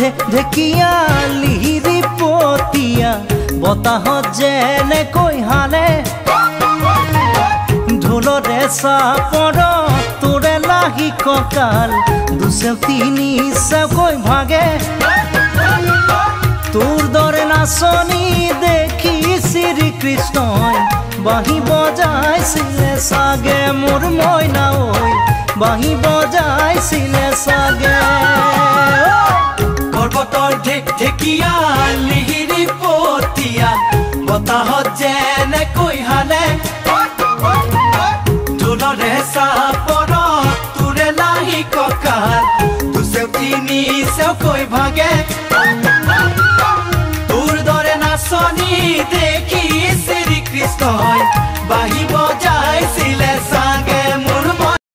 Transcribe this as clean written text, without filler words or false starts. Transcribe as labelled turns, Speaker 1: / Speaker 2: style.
Speaker 1: ঢেকিয়া লিহিৰি পতিয়া বতাহত যেনেকৈ হালে ঢোলৰে চাপৰ তোৰে লাহি কঁকাল দুচেও তিনি চেওকৈ ভাগে তোৰ দৰে নাচনি দেখি শ্ৰীকৃষ্ণই বাঁহী বজাইছিলে চাগে মোৰ মইনা ঐ বাঁহী বজাইছিলে চাগে
Speaker 2: পৰ্বতৰ ঢেকিয়া লিহিৰি পতিয়া বতাহত যেনেকৈ হালে ঢোলৰে চাপৰ তোৰে লাহি কঁকাল দুচেও তিনি চেওকৈ ভাগে তোৰ দৰে নাচনি দেখি শ্ৰীকৃষ্ণই বাঁহী বজাইছিলে